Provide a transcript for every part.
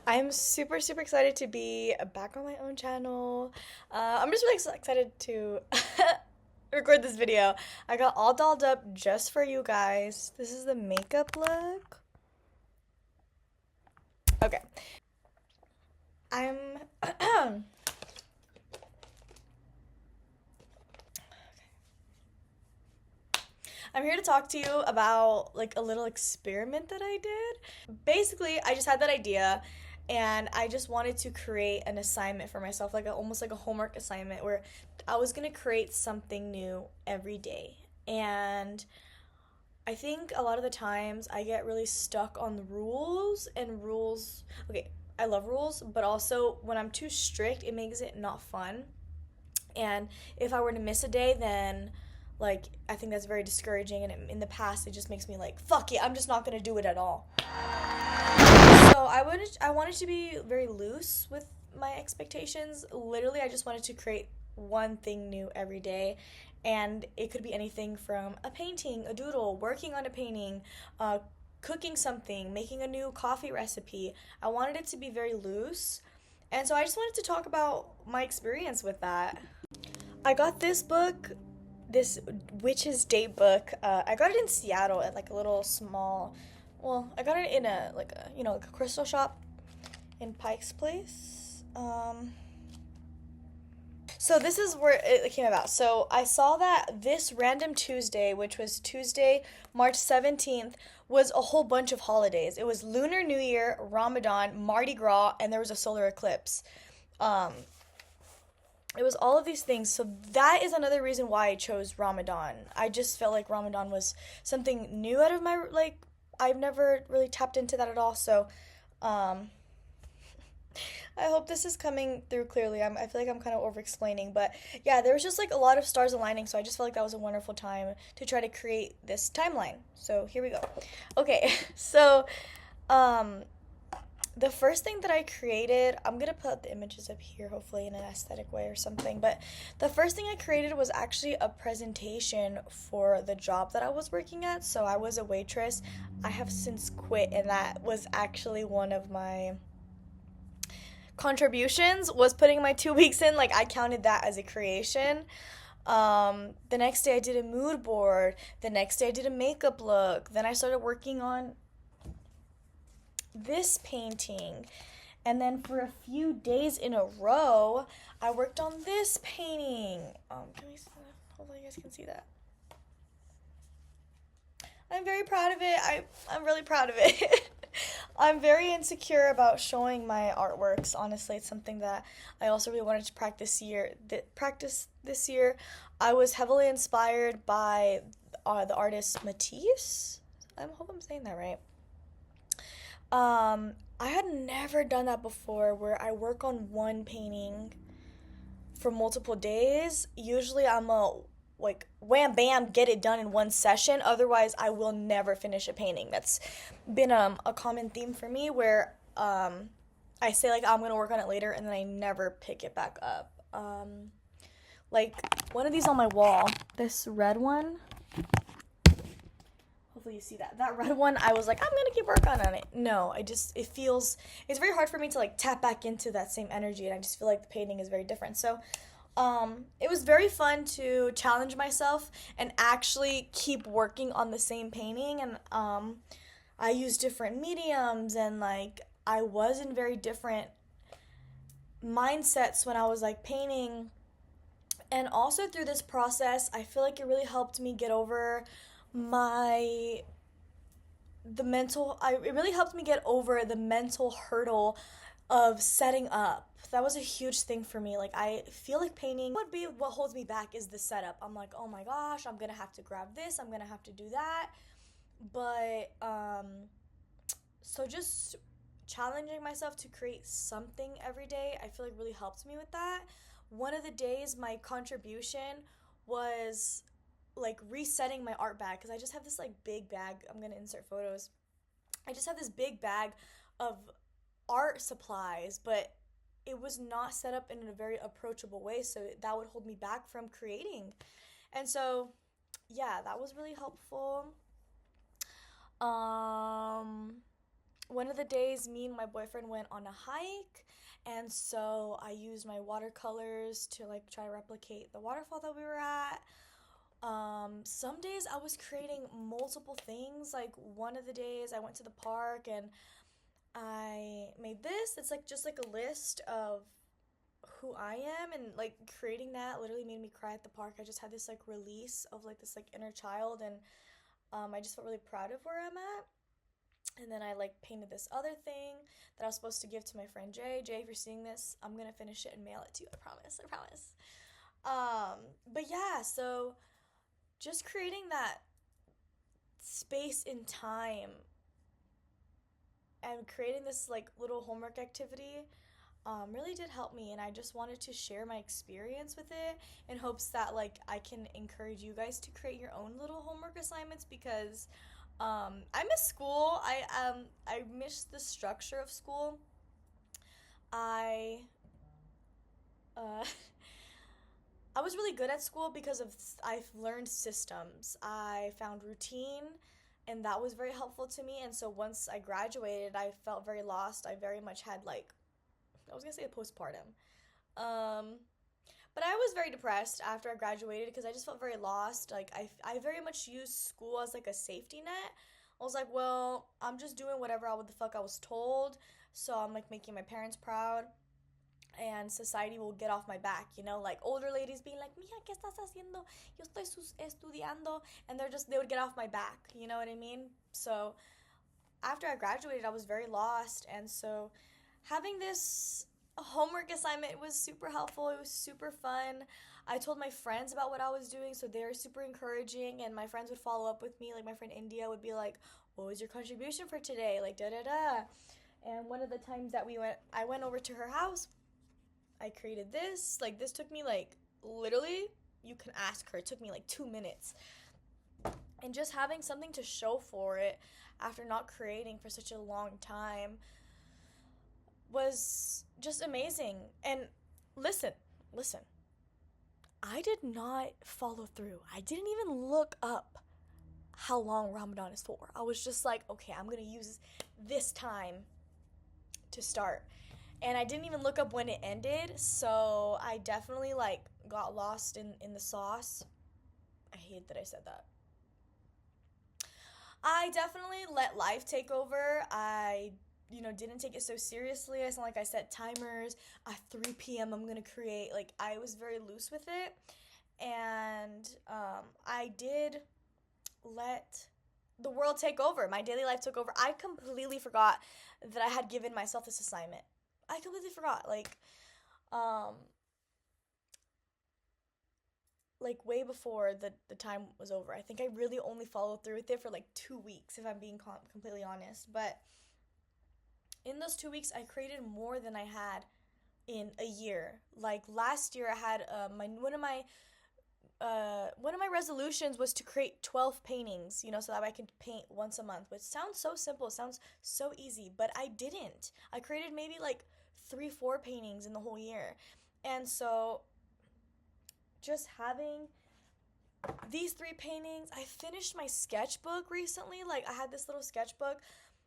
I'm super, super excited to be back on my own channel. I'm just really excited to record this video. I got all dolled up just for you guys. This is the makeup look. Okay. I'm I'm here to talk to you about like a little experiment that I did. Basically, I just had that idea and I just wanted to create an assignment for myself, like almost like a homework assignment where I was going to create something new every day. And I think a lot of the times I get really stuck on the rules and rules. Okay, I love rules, but also when I'm too strict, it makes it not fun. And if I were to miss a day, then like I think that's very discouraging. And in the past, it just makes me like, fuck it, I'm just not gonna do it at all. So I wanted to be very loose with my expectations. Literally, I just wanted to create one thing new every day, and it could be anything from a painting, a doodle, working on a painting, cooking something, making a new coffee recipe. I wanted it to be very loose, and so I just wanted to talk about my experience with that. I got this book, this Witch's Date book. I got it in Seattle at like a little small. Well, I got it in a like a crystal shop in Pike's Place. So this is where it came about. So I saw that this random Tuesday, which was Tuesday, March 17th, was a whole bunch of holidays. It was Lunar New Year, Ramadan, Mardi Gras, and there was a solar eclipse. Um, it was all of these things. So that is another reason why I chose Ramadan. I just felt like Ramadan was something new out of my like I've never really tapped into that at all. So um I hope this is coming through clearly. I feel like I'm kind of over explaining, but yeah, there was just like a lot of stars aligning, so I just felt like that was a wonderful time to try to create this timeline. So here we go. Okay, so um the first thing that I created, I'm gonna put the images up here, hopefully in an aesthetic way or something. But the first thing I created was actually a presentation for the job that I was working at. So I was a waitress. I have since quit, and that was actually one of my contributions was putting my 2 weeks in. Like I counted that as a creation. The next day I did a mood board. The next day I did a makeup look. Then I started working on this painting. And then for a few days in a row, I worked on this painting. Can we see that? Hopefully you guys can see that. I'm very proud of it. I'm really proud of it. I'm very insecure about showing my artworks. Honestly, it's something that I also really wanted to practice this year. I was heavily inspired by the artist Matisse. I hope I'm saying that right. I had never done that before where I work on one painting for multiple days. Usually I'm a like wham bam get it done in one session. Otherwise I will never finish a painting. That's been a common theme for me where I say like I'm gonna work on it later and then I never pick it back up. Like one of these on my wall, this red one, hopefully you see that. That red one, I was like, I'm gonna keep working on it. No, it's very hard for me to like tap back into that same energy, and I just feel like the painting is very different. So, it was very fun to challenge myself and actually keep working on the same painting. And I used different mediums, and like I was in very different mindsets when I was like painting. And also through this process, I feel like it really helped me get over my it really helped me get over the mental hurdle of setting up. That was a huge thing for me. Like I feel like painting would be what holds me back is the setup. I'm like, oh my gosh, I'm gonna have to grab this, I'm gonna have to do that. But so just challenging myself to create something every day, I feel like really helped me with that. One of the days my contribution was like resetting my art bag because I just have this like big bag. I'm gonna insert photos. I just have this big bag of art supplies, but it was not set up in a very approachable way, so that would hold me back from creating. And so, yeah, that was really helpful. Um, one of the days, me and my boyfriend went on a hike, and so I used my watercolors to like try to replicate the waterfall that we were at. Some days I was creating multiple things. Like one of the days I went to the park and I made this. It's like just like a list of who I am, and like creating that literally made me cry at the park. I just had this like release of like this like inner child, and I just felt really proud of where I'm at. And then I like painted this other thing that I was supposed to give to my friend Jay. Jay, if you're seeing this, I'm gonna finish it and mail it to you. I promise. I promise. But yeah, so just creating that space in time and creating this like little homework activity really did help me, and I just wanted to share my experience with it in hopes that like I can encourage you guys to create your own little homework assignments, because I miss school. I miss the structure of school. I uh, I was really good at school because of I've learned systems. I found routine, and that was very helpful to me. And so once I graduated, I felt very lost. I very much had like I was gonna say a postpartum. Um, but I was very depressed after I graduated because I just felt very lost. Like I very much used school as like a safety net. I was like, well, I'm just doing whatever the fuck I was told, so I'm like making my parents proud, and society will get off my back, like older ladies being like, mija, ¿qué estás haciendo? Yo estoy estudiando, and they would get off my back, you know what I mean? So after I graduated, I was very lost, and so having this homework assignment was super helpful. It was super fun. I told my friends about what I was doing, so they were super encouraging, and my friends would follow up with me. Like my friend India would be like, what was your contribution for today? Like da da da. And one of the times that I went over to her house. I created this. Like this took me like literally, you can ask her. It took me like 2 minutes. And just having something to show for it after not creating for such a long time was just amazing. And listen. I did not follow through. I didn't even look up how long Ramadan is for. I was just like, okay, I'm going to use this time to start. And I didn't even look up when it ended, so I definitely like got lost in the sauce. I hate that I said that. I definitely let life take over. I didn't take it so seriously. It's not like I set timers. At 3 p.m. I'm going to create. Like, I was very loose with it. And I did let the world take over. My daily life took over. I completely forgot that I had given myself this assignment. I completely forgot. Like way before the time was over. I think I really only followed through with it for like 2 weeks, if I'm being completely honest. But in those 2 weeks, I created more than I had in a year. Like last year, I had one of my resolutions was to create 12 paintings, so that I could paint once a month, which sounds so simple, sounds so easy, but I didn't. I created maybe like 3, 4 paintings in the whole year. And so just having these 3 paintings, I finished my sketchbook recently. Like I had this little sketchbook.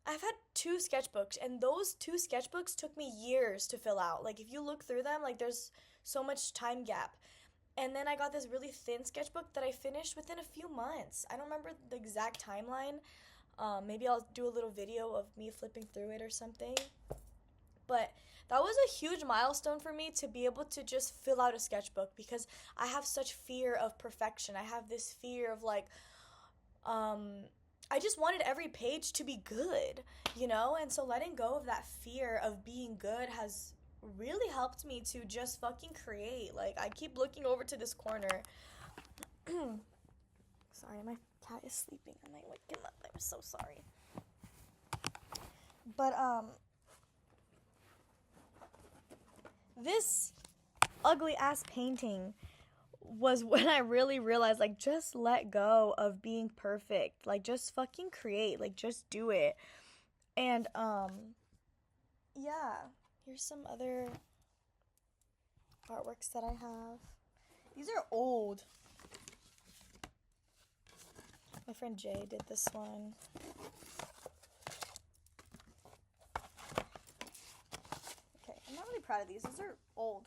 I've had 2 sketchbooks, and those 2 sketchbooks took me years to fill out. Like if you look through them, like there's so much time gap. And then I got this really thin sketchbook that I finished within a few months. I don't remember the exact timeline. Maybe I'll do a little video of me flipping through it or something. But that was a huge milestone for me to be able to just fill out a sketchbook, because I have such fear of perfection. I have this fear of like, I just wanted every page to be good, And so letting go of that fear of being good has really helped me to just fucking create. Like I keep looking over to this corner. Sorry, my cat is sleeping. I might wake him up. I'm so sorry. But this ugly ass painting was when I really realized, like, just let go of being perfect. Like, just fucking create. Like, just do it. And yeah. Here's some other artworks that I have. These are old. My friend Jay did this one. proud of these. These are old.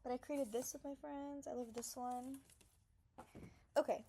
But I created this with my friends. I love this one. Okay,